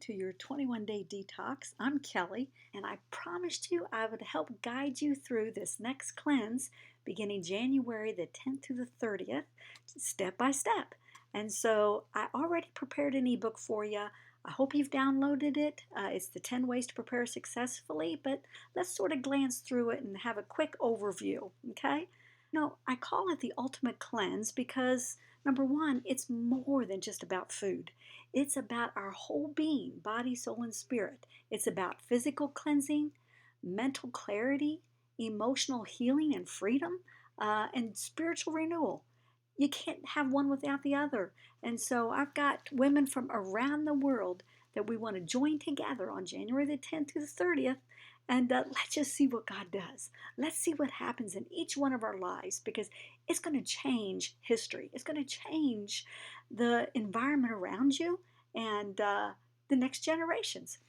to your 21-day detox. I'm Kelly, and I promised you I would help guide you through this next cleanse beginning January the 10th through the 30th, step by step. And so I already prepared an ebook for you. I hope you've downloaded it. It's the 10 ways to prepare successfully, but let's sort of glance through it and have a quick overview, okay? No, I call it the ultimate cleanse because number one, it's more than just about food. It's about our whole being, body, soul, and spirit. It's about physical cleansing, mental clarity, emotional healing and freedom, and spiritual renewal. You can't have one without the other. And so I've got women from around the world that we want to join together on January the 10th to the 30th. And let's just see what God does. Let's see what happens in each one of our lives because it's going to change history. It's going to change the environment around you and the next generations.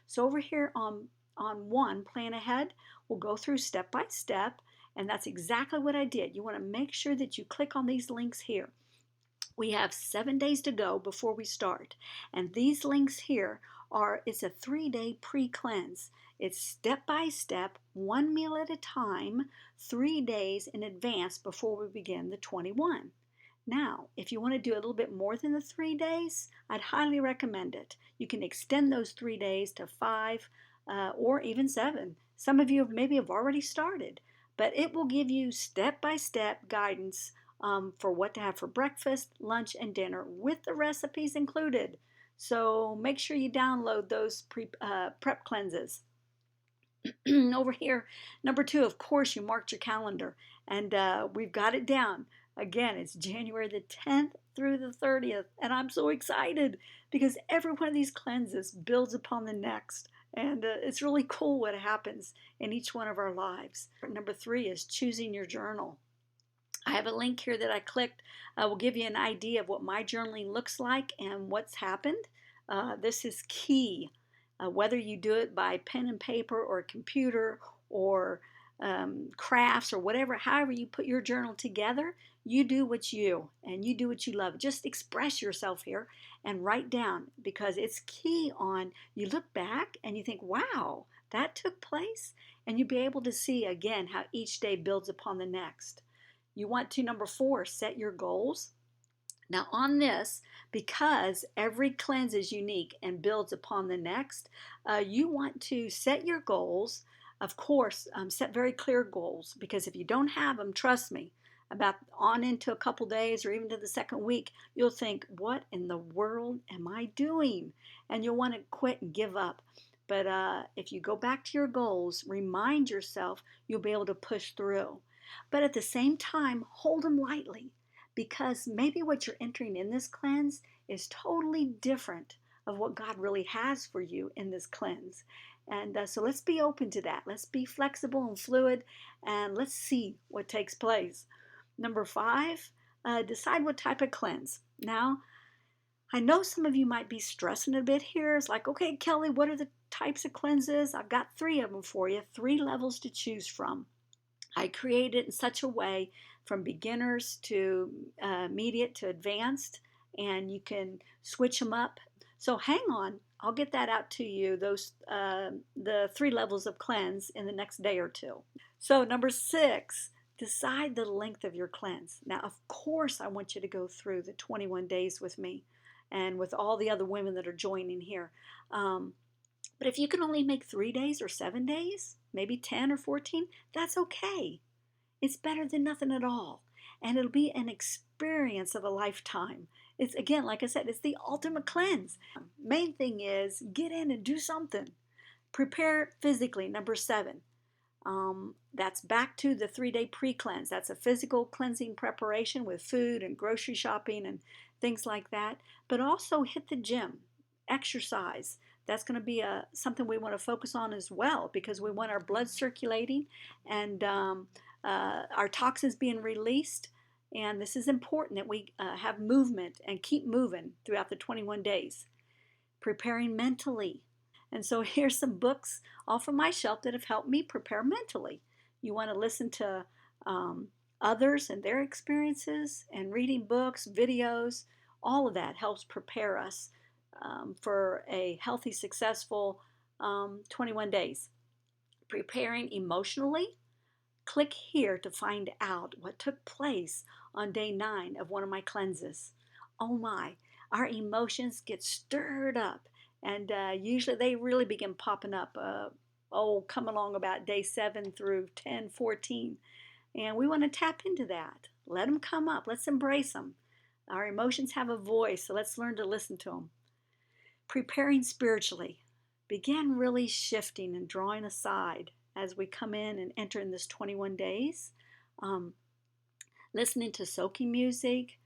So over here on one, plan ahead, we'll go through step by step. And that's exactly what I did. You want to make sure that you click on these links here. We have 7 days to go before we start. And these links here it's a 3-day pre-cleanse. It's step by step, one meal at a time, 3 days in advance before we begin the 21. Now, if you want to do a little bit more than the 3 days, I'd highly recommend it. You can extend those 3 days to 5 or even 7. Some of you maybe have already started, but it will give you step-by-step guidance for what to have for breakfast, lunch, and dinner with the recipes included. So make sure you download those prep cleanses. Over here, number 2, of course, you marked your calendar, and we've got it down. Again, it's January the 10th through the 30th, and I'm so excited because every one of these cleanses builds upon the next, and it's really cool what happens in each one of our lives. Number 3 is choosing your journal. I have a link here that I clicked. Will give you an idea of what my journaling looks like and what's happened. This is key. Whether you do it by pen and paper or computer or crafts or whatever, however you put your journal together, you do what you love. Just express yourself here and write down because it's key on you look back and you think, wow, that took place. And you'll be able to see again how each day builds upon the next. You want to, number 4, set your goals. Now on this, because every cleanse is unique and builds upon the next, you want to set your goals. Of course, set very clear goals because if you don't have them, trust me, about on into a couple days or even to the second week, you'll think, what in the world am I doing? And you'll want to quit and give up. But if you go back to your goals, remind yourself, you'll be able to push through. But at the same time, hold them lightly because maybe what you're entering in this cleanse is totally different of what God really has for you in this cleanse. And so let's be open to that. Let's be flexible and fluid and let's see what takes place. Number 5, decide what type of cleanse. Now, I know some of you might be stressing a bit here. It's like, okay, Kelly, what are the types of cleanses? I've got 3 of them for you, 3 levels to choose from. I create it in such a way from beginners to immediate to advanced, and you can switch them up. So hang on, I'll get that out to you, those the 3 levels of cleanse in the next day or 2. So number 6, decide the length of your cleanse. Now, of course, I want you to go through the 21 days with me and with all the other women that are joining here. But if you can only make 3 days or 7 days, maybe 10 or 14, that's okay. It's better than nothing at all. And it'll be an experience of a lifetime. It's, again, like I said, it's the ultimate cleanse. Main thing is get in and do something. Prepare physically, number 7. That's back to the 3-day pre-cleanse. That's a physical cleansing preparation with food and grocery shopping and things like that. But also hit the gym, exercise. That's going to be something we want to focus on as well because we want our blood circulating and our toxins being released. And this is important that we have movement and keep moving throughout the 21 days. Preparing mentally. And so here's some books off of my shelf that have helped me prepare mentally. You want to listen to others and their experiences and reading books, videos. All of that helps prepare us for a healthy, successful 21 days. Preparing emotionally. Click here to find out what took place on day 9 of one of my cleanses. Oh my, our emotions get stirred up, and usually they really begin popping up. Come along about day 7 through 10, 14. And we want to tap into that. Let them come up. Let's embrace them. Our emotions have a voice, so let's learn to listen to them. Preparing spiritually. Begin really shifting and drawing aside as we come in and enter in this 21 days. Listening to soaking music.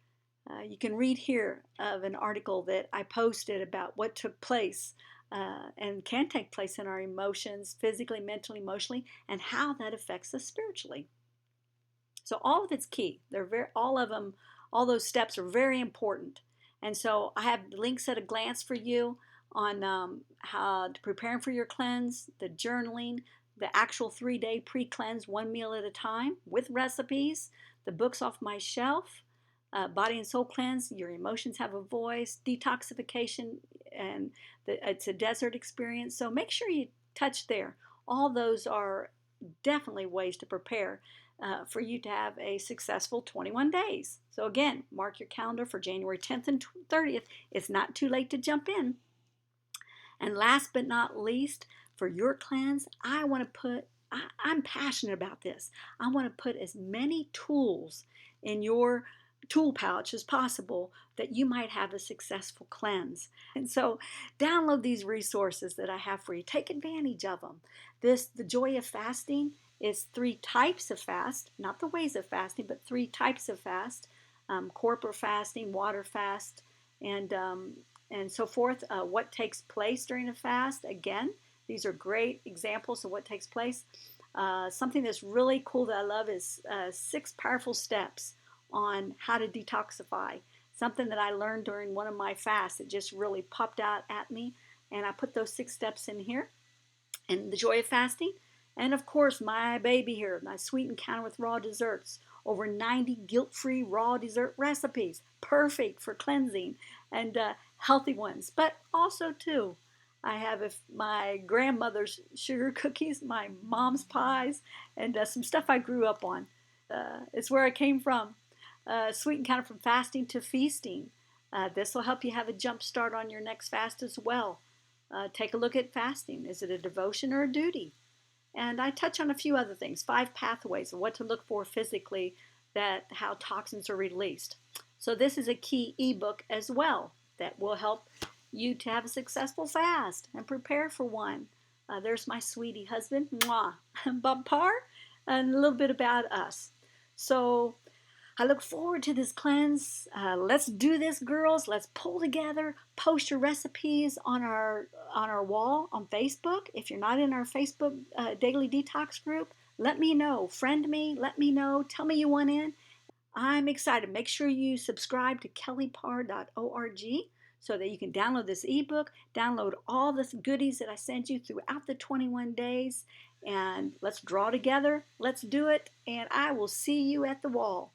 You can read here of an article that I posted about what took place and can take place in our emotions, physically, mentally, emotionally, and how that affects us spiritually. So all of it's key. All of them, all those steps are very important. And so I have links at a glance for you on how to preparing for your cleanse, the journaling, the actual 3-day pre-cleanse, 1 meal at a time with recipes, the books off my shelf, Body and Soul Cleanse, Your Emotions Have a Voice, Detoxification, and it's a desert experience. So make sure you touch there. All those are definitely ways to prepare for you to have a successful 21 days. So again, mark your calendar for January 10th and 30th. It's not too late to jump in. And last but not least, for your cleanse, I'm passionate about this. I want to put as many tools in your tool pouch as possible that you might have a successful cleanse. And so download these resources that I have for you. Take advantage of them. The Joy of Fasting is 3 types of fast, not the ways of fasting, but 3 types of fast. Corporate fasting, water fast, and so forth. What takes place during a fast. Again, these are great examples of what takes place. Something that's really cool that I love is 6 powerful steps on how to detoxify. Something that I learned during one of my fasts that just really popped out at me. And I put those 6 steps in here. And the Joy of Fasting. And of course, my baby here, my Sweet Encounter with Raw Desserts. Over 90 guilt-free raw dessert recipes. Perfect for cleansing and healthy ones. But also, too, I have my grandmother's sugar cookies, my mom's pies, and some stuff I grew up on. It's where I came from. Sweet Encounter from Fasting to Feasting. This will help you have a jump start on your next fast as well. Take a look at fasting. Is it a devotion or a duty? And I touch on a few other things. 5 pathways of what to look for physically, how toxins are released. So this is a key ebook as well that will help you to have a successful fast and prepare for one. There's my sweetie husband, mwah, Bob Parr, and a little bit about us. So I look forward to this cleanse. Let's do this, girls. Let's pull together. Post your recipes on our wall on Facebook. If you're not in our Facebook Daily Detox group, let me know. Friend me. Let me know. Tell me you want in. I'm excited. Make sure you subscribe to kellyparr.org so that you can download this ebook, download all the goodies that I send you throughout the 21 days, and let's draw together. Let's do it, and I will see you at the wall.